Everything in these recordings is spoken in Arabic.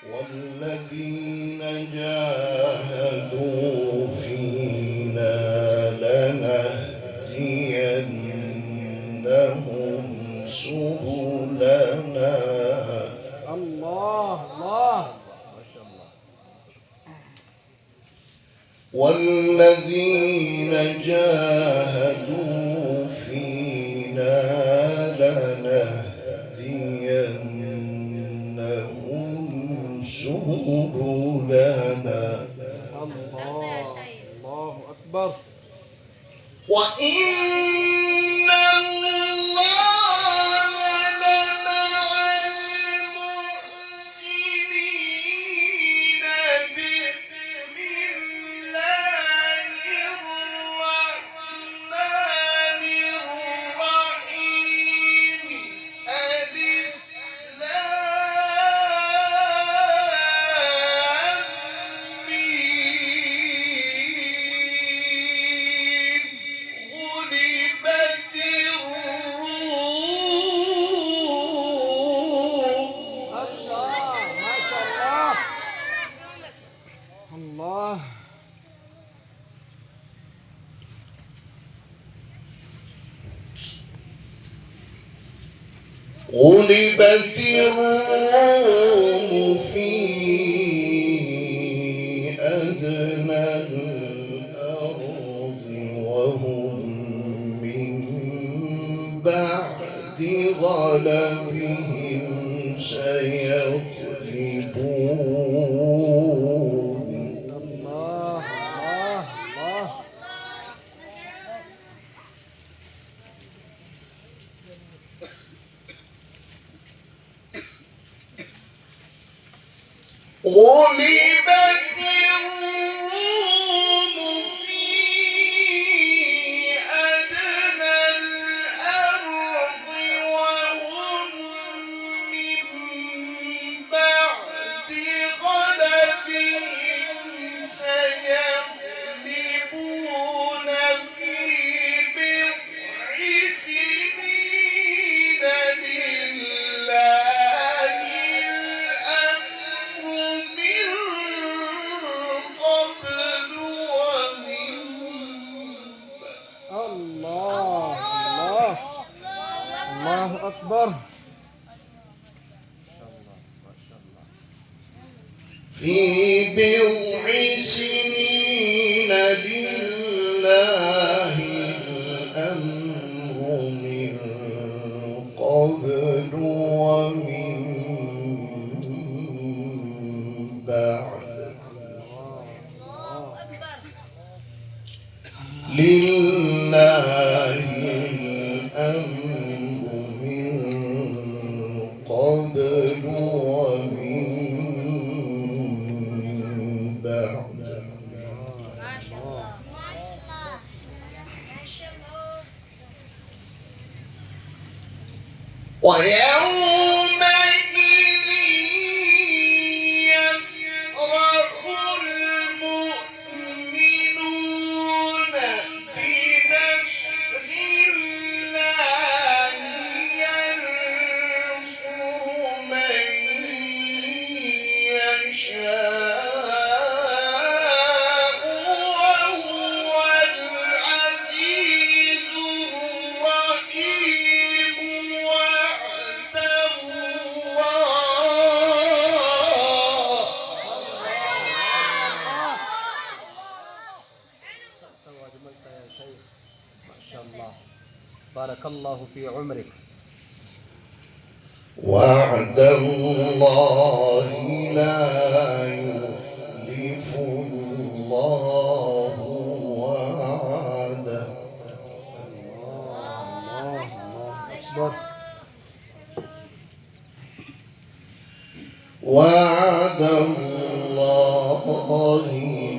والذين جاهدوا فينا لنهدينهم سبلنا. الله الله ما شاء الله. والذين جاهدوا فينا لنهدينهم سبلنا. الله أكبر. وإن الله لمع المحسنين. بسم الله الرحمن الرحيم. ألف لام ميم. غلبت الروم. ما شاء الله. الله. غلبت الروم في أدنى الأرض وهم من بعد غلبهم سيغلبون. الله الله الله. غلبت الروم في أدنى الأرض وهم من بعد غلبهم سيغلبون في بضع سنين. لله الأمر من قبل ومن بعد. الله الله. الله أكبر. في بضع سنين لله الأمر من قبل ومن بعد. لله الأمر من قبل ومن بعد. ما شاء الله. ويومئذ يفرح المؤمنون بنصر الله ينصر من يشاء وهو العزيز الرحيم. وعد الله. وأجملت يا شيخ ما شاء الله. بارك الله في عمرك. وعد الله لا يخلف الله وعده. الله أكبر. وعد الله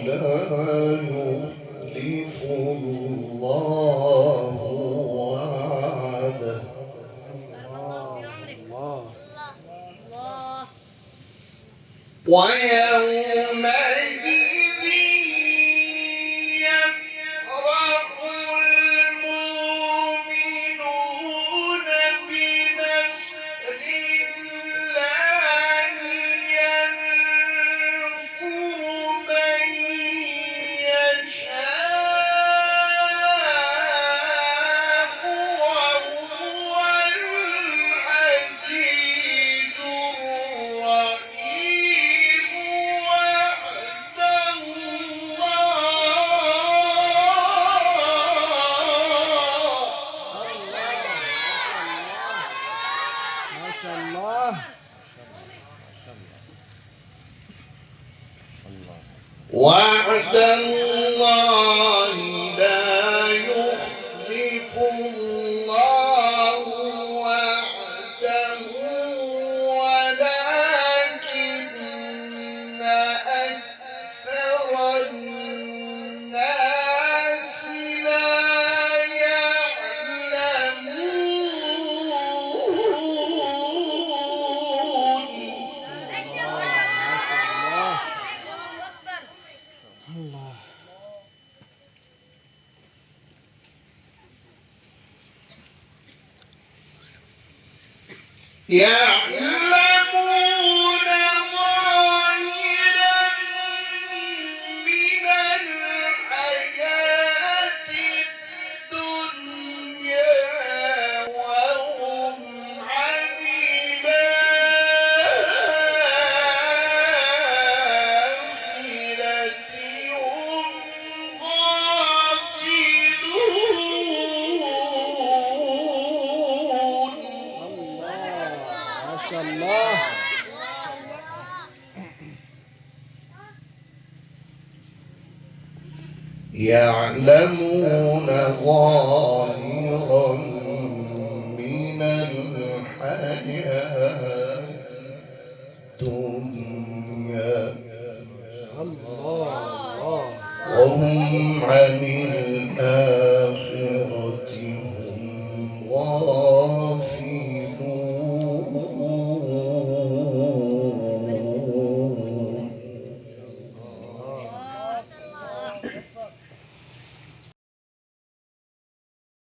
لا يخلف الله وعده. الله. ويومئذ يفرح المؤمنون بنصر الله وعد الله لا يخلف الله وعده ولكن أكثر الناس لا يعلمون. يعلمون ظاهرا من الحياة الدنيا وهم عن الآخرة هم غافلون. ما شاء الله. يعلمون ظاهرا من الحياة الدنيا الله. وهم عن الآخرة